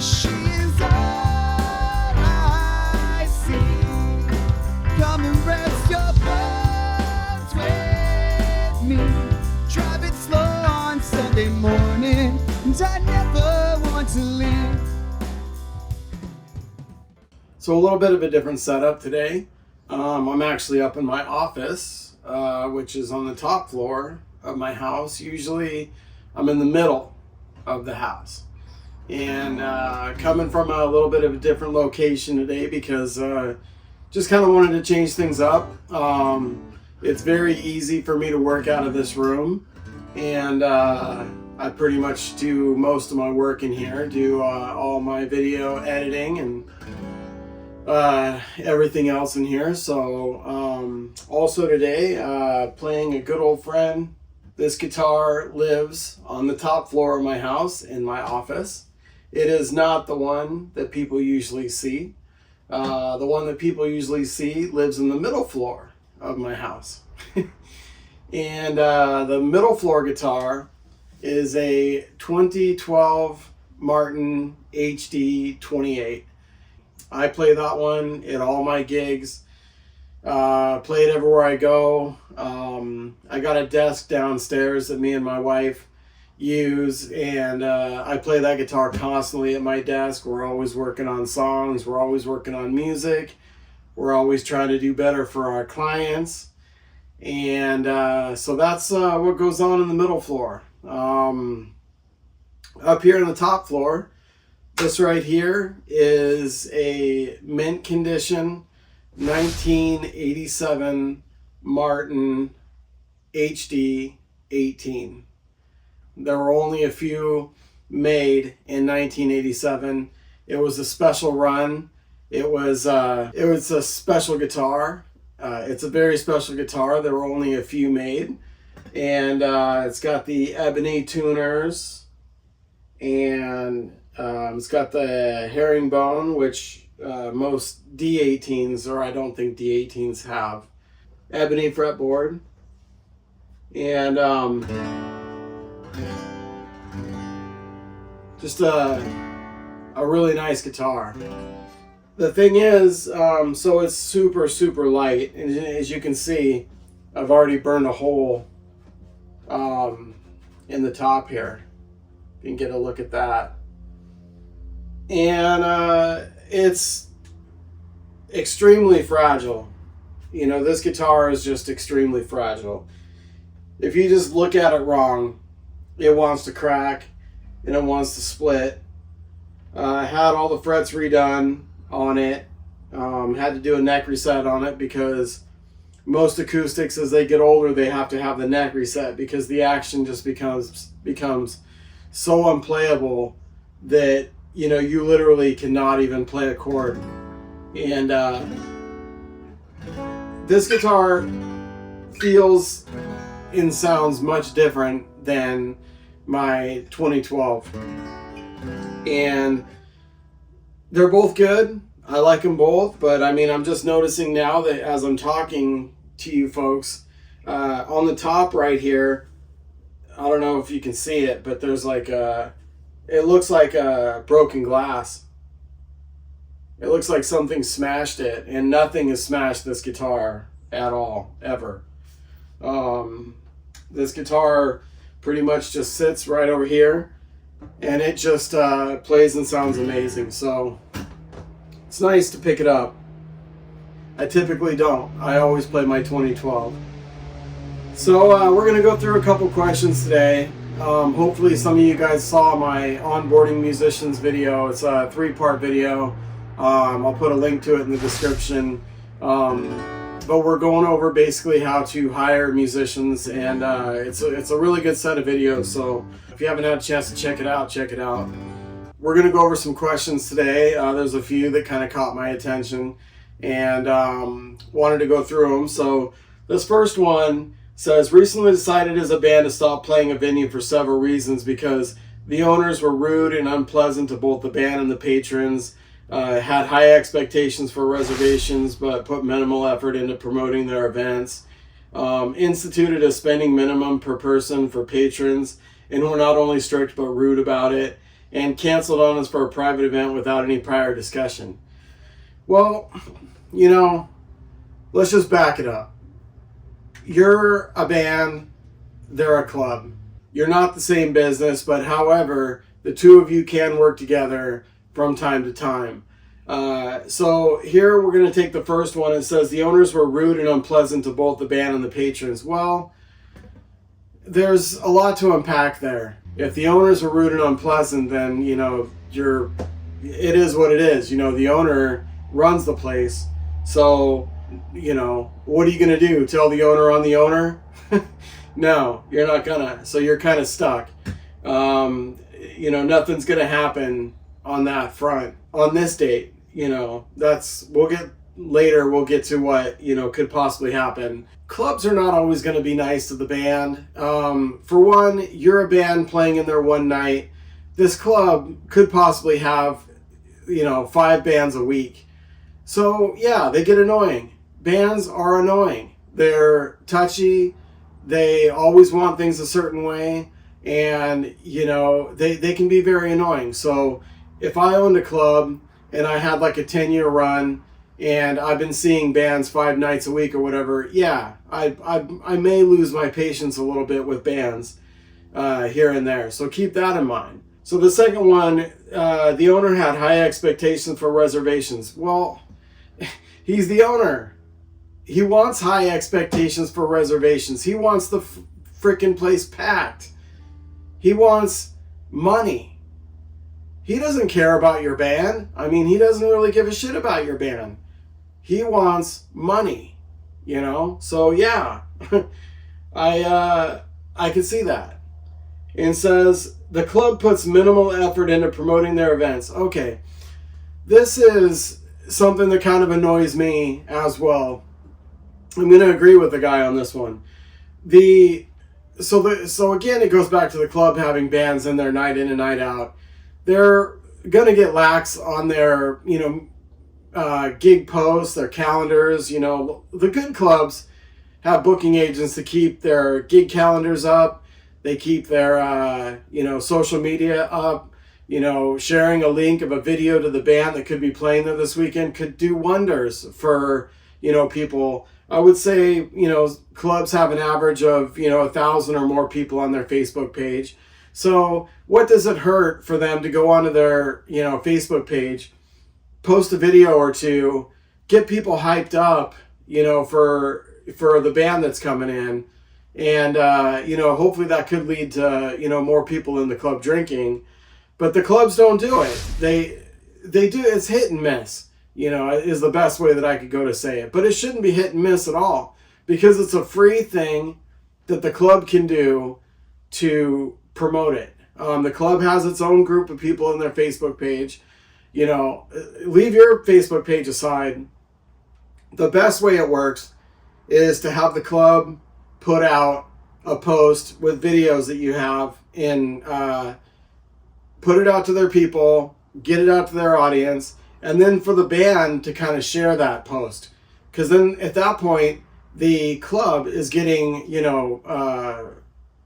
she's all I see. Come and rest your bones with me. Drive it slow on Sunday morning, and I never want to leave. So a little bit of a different setup today. I'm actually up in my office, which is on the top floor of my house. Usually I'm in the middle of the house. And coming from a little bit of a different location today because just kind of wanted to change things up. It's very easy for me to work out of this room. And I pretty much do most of my work in here, do all my video editing and everything else in here. So also today, playing a good old friend. This guitar lives on the top floor of my house in my office. It is not the one that people usually see. The one that people usually see lives in the middle floor of my house. And the middle floor guitar is a 2012 Martin HD 28. I play that one at all my gigs, play it everywhere I go. I got a desk downstairs that me and my wife use, and I play that guitar constantly at my desk. We're always working on songs, we're always working on music, we're always trying to do better for our clients. And so that's what goes on in the middle floor. Up here in the top floor, this right here is a mint condition 1987 Martin HD 18. There were only a few made in 1987. It was a special run. It was a special guitar. It's a very special guitar. There were only a few made. And it's got the ebony tuners, and it's got the herringbone, which most D18s, or I don't think D18s have, ebony fretboard, and just a really nice guitar. The thing is, so it's super, super light, and as you can see, I've already burned a hole in the top here. You can get a look at that. And it's extremely fragile. You know, this guitar is just extremely fragile. If you just look at it wrong, it wants to crack and it wants to split. I had all the frets redone on it. Had to do a neck reset on it because most acoustics, as they get older, they have to have the neck reset because the action just becomes so unplayable that, you know, you literally cannot even play a chord. And this guitar feels and sounds much different than my 2012. And they're both good. I like them both, but I mean, I'm just noticing now that as I'm talking to you folks, on the top right here, I don't know if you can see it, but there's like it looks like a broken glass. It looks like something smashed it, and nothing has smashed this guitar at all, ever. This guitar pretty much just sits right over here, and it just plays and sounds amazing. So it's nice to pick it up. I typically don't. I always play my 2012. So we're going to go through a couple questions today. Hopefully some of you guys saw my onboarding musicians video. It's a 3-part video. I'll put a link to it in the description. But we're going over basically how to hire musicians, and it's a really good set of videos. So if you haven't had a chance to check it out, check it out. We're going to go over some questions today. There's a few that kind of caught my attention and wanted to go through them. So this first one says, recently decided as a band to stop playing a venue for several reasons because the owners were rude and unpleasant to both the band and the patrons. Had high expectations for reservations, but put minimal effort into promoting their events. Instituted a spending minimum per person for patrons, and were not only strict but rude about it. and canceled on us for a private event without any prior discussion. Well, you know, let's just back it up. You're a band, they're a club. You're not the same business, but however, the two of you can work together from time to time. So here we're going to take the first one. It says the owners were rude and unpleasant to both the band and the patrons. Well, there's a lot to unpack there. If the owners are rude and unpleasant, then, you know, it is what it is. You know, the owner runs the place. So, you know, what are you going to do? Tell the owner on the owner? No, you're not gonna. So you're kind of stuck. You know, nothing's going to happen on that front on this date. You know, we'll get to what, you know, could possibly happen. Clubs are not always going to be nice to the band. For one, you're a band playing in there one night. This club could possibly have, you know, 5 bands a week. So yeah, they get annoying. Bands are annoying. They're touchy. They always want things a certain way. And, you know, they can be very annoying. So if I owned a club and I had like a 10-year run and I've been seeing bands 5 nights a week or whatever, yeah, I may lose my patience a little bit with bands here and there. So keep that in mind. So the second one, the owner had high expectations for reservations. Well, he's the owner. He wants high expectations for reservations. He wants the freaking place packed. He wants money. He doesn't care about your band. I mean, he doesn't really give a shit about your band. He wants money, you know? So yeah, I can see that. And says, the club puts minimal effort into promoting their events. Okay, this is something that kind of annoys me as well. I'm going to agree with the guy on this one. So again, it goes back to the club having bands in there night in and night out. They're going to get lax on their, you know, gig posts, their calendars. You know, the good clubs have booking agents to keep their gig calendars up. They keep their, you know, social media up. You know, sharing a link of a video to the band that could be playing there this weekend could do wonders for, you know, people. I would say, you know, clubs have an average of, you know, 1,000 or more people on their Facebook page. So what does it hurt for them to go onto their, you know, Facebook page, post a video or two, get people hyped up, you know, for the band that's coming in. And, you know, hopefully that could lead to, you know, more people in the club drinking. But the clubs don't do it. They do. It's hit and miss, you know, is the best way that I could go to say it. But it shouldn't be hit and miss at all, because it's a free thing that the club can do to promote it. The club has its own group of people in their Facebook page. You know, leave your Facebook page aside. The best way it works is to have the club put out a post with videos that you have and put it out to their people, get it out to their audience, and then for the band to kind of share that post. Because then at that point, the club is getting, you know,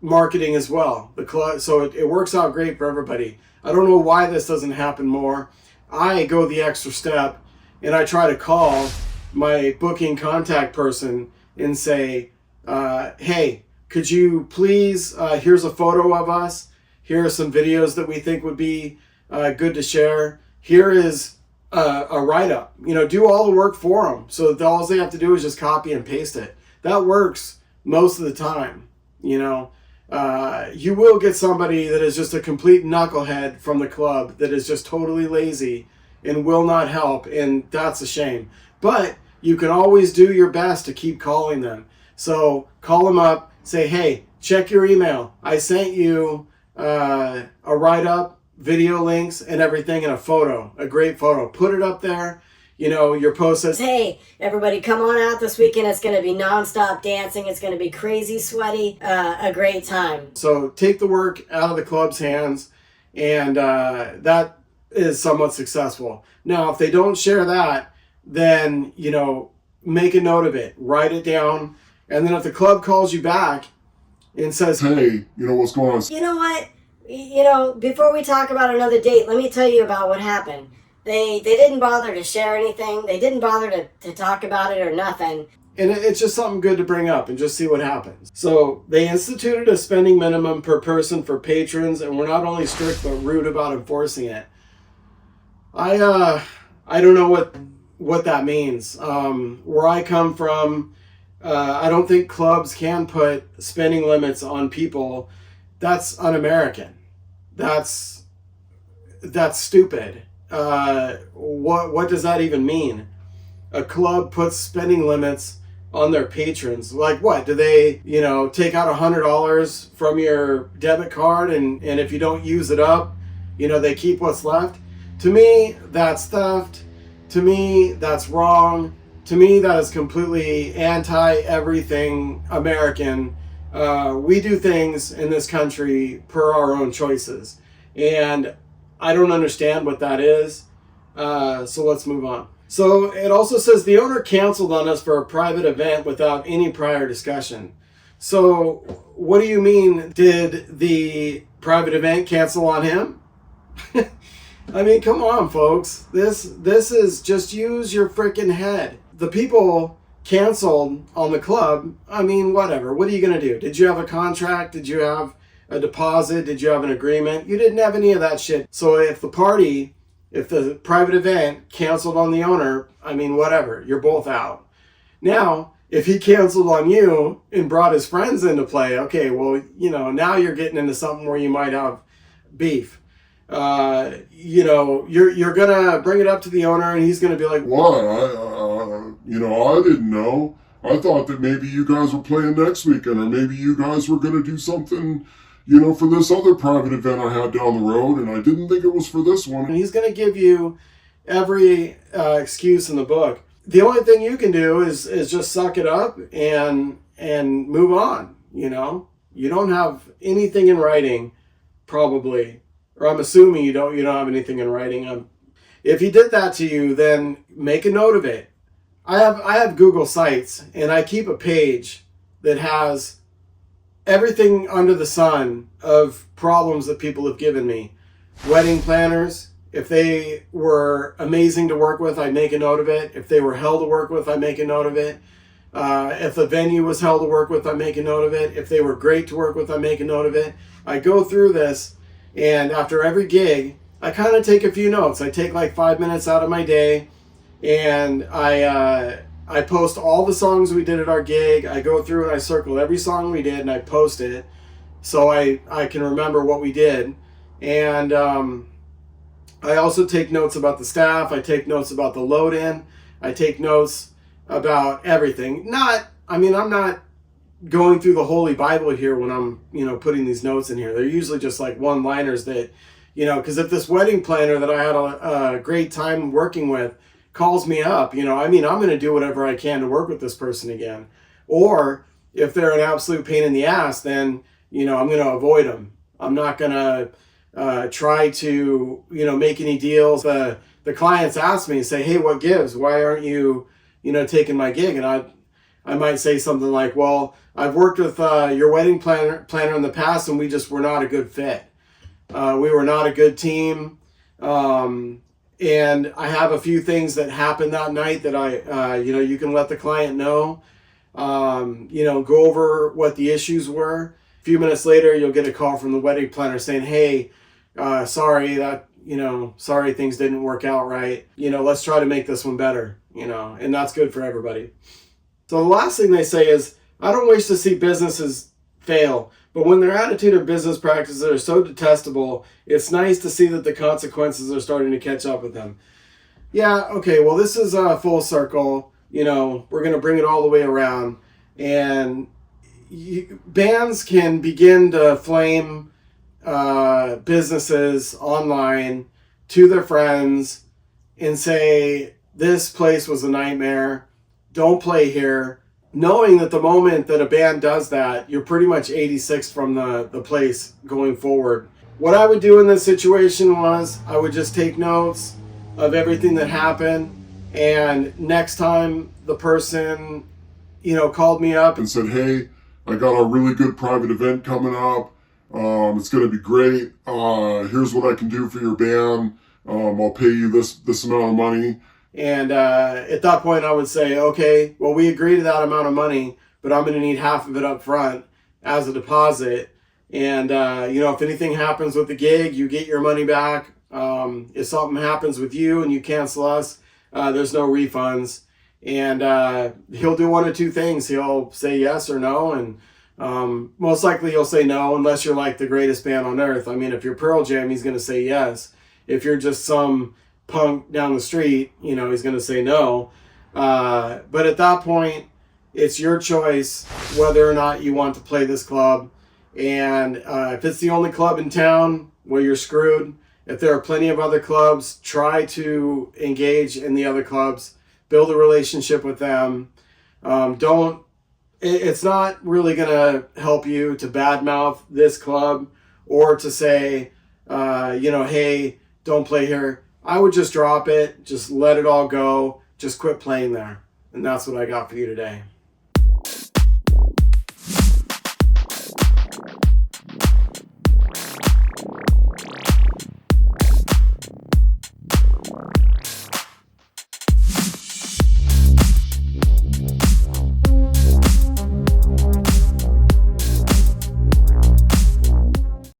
marketing as well. The club, so it works out great for everybody. I don't know why this doesn't happen more. I go the extra step and I try to call my booking contact person and say, hey, could you please, here's a photo of us. Here are some videos that we think would be good to share. Here is a write-up. You know, do all the work for them. So that all they have to do is just copy and paste it. That works most of the time. You know, you will get somebody that is just a complete knucklehead from the club that is just totally lazy and will not help. And that's a shame. But you can always do your best to keep calling them. So call them up, say, hey, check your email. I sent you a write-up, video links, and everything, in a photo, a great photo. Put it up there. You know, your post says, hey, everybody, come on out this weekend. It's going to be nonstop dancing. It's going to be crazy, sweaty, a great time. So take the work out of the club's hands, and that is somewhat successful. Now, if they don't share that, then, you know, make a note of it. Write it down. And then if the club calls you back and says, hey, you know what's going on? You know what? You know, before we talk about another date, let me tell you about what happened. They didn't bother to share anything. They didn't bother to talk about it or nothing. And it's just something good to bring up and just see what happens. So they instituted a spending minimum per person for patrons, and were not only strict but rude about enforcing it. I don't know what that means. Where I come from, I don't think clubs can put spending limits on people. That's un-American. That's stupid. What does that even mean? A club puts spending limits on their patrons. Like what? Do they, take out $100 from your debit card, and if you don't use it up, they keep what's left? To me, that's theft. To me, that's wrong. To me, that is completely anti-everything American. We do things in this country per our own choices. And I don't understand what that is. So let's move on. So it also says the owner canceled on us for a private event without any prior discussion. So what do you mean? Did the private event cancel on him? I mean, come on, folks. This is just use your freaking head. The people canceled on the club. I mean, whatever. What are you going to do? Did you have a contract? Did you have a deposit? Did you have an agreement? You didn't have any of that shit. So if the private event canceled on the owner, I mean, whatever. You're both out. Now, if he canceled on you and brought his friends into play, okay, well, now you're getting into something where you might have beef. You're gonna bring it up to the owner, and he's gonna be like, "Why? I didn't know. I thought that maybe you guys were playing next weekend, or maybe you guys were gonna do something, for this other private event I had down the road, and I didn't think it was for this one." And he's gonna give you every excuse in the book. The only thing you can do is just suck it up and move on. You don't have anything in writing, probably. Or I'm assuming you don't have anything in writing. If he did that to you, then make a note of it. I have Google Sites, and I keep a page that has everything under the sun of problems that people have given me. Wedding planners, if they were amazing to work with, I make a note of it. If they were hell to work with, I make a note of it. If the venue was hell to work with, I make a note of it. If they were great to work with, I make a note of it. I go through this. And after every gig, I kind of take a few notes. I take like 5 minutes out of my day, and I post all the songs we did at our gig. I go through and I circle every song we did, and I post it so I can remember what we did. And I also take notes about the staff. I take notes about the load-in. I take notes about everything. I'm not going through the Holy Bible here when I'm, putting these notes in here. They're usually just like one-liners that, because if this wedding planner that I had a great time working with calls me up, I'm going to do whatever I can to work with this person again. Or if they're an absolute pain in the ass, then, I'm going to avoid them. I'm not going to try to, make any deals. The clients ask me and say, "Hey, what gives? Why aren't you, taking my gig?" And I might say something like, "Well, I've worked with your wedding planner in the past, and we just were not a good fit. We were not a good team. And I have a few things that happened that night that you can let the client know. Go over what the issues were. A few minutes later, you'll get a call from the wedding planner saying, "Hey, sorry things didn't work out right. Let's try to make this one better." And that's good for everybody. So the last thing they say is, "I don't wish to see businesses fail, but when their attitude or business practices are so detestable, it's nice to see that the consequences are starting to catch up with them." Yeah, okay, well, this is a full circle. We're going to bring it all the way around. And bands can begin to flame businesses online to their friends and say, "This place was a nightmare. Don't play here," knowing that the moment that a band does that, you're pretty much 86 from the place going forward. What I would do in this situation was I would just take notes of everything that happened, and next time the person, called me up and said, "Hey, I got a really good private event coming up. It's going to be great. Here's what I can do for your band. I'll pay you this amount of money. And at that point, I would say, okay, well, we agree to that amount of money, but I'm going to need half of it up front as a deposit. And, if anything happens with the gig, you get your money back. If something happens with you and you cancel us, there's no refunds. And he'll do one of two things. He'll say yes or no. And most likely he'll say no, unless you're like the greatest band on earth. I mean, if you're Pearl Jam, he's going to say yes. If you're just some punk down the street, he's going to say no. But at that point, it's your choice whether or not you want to play this club. And if it's the only club in town, well, you're screwed. If there are plenty of other clubs, try to engage in the other clubs, build a relationship with them. It's not really going to help you to badmouth this club or to say, hey, don't play here. I would just drop it, just let it all go, just quit playing there. And that's what I got for you today.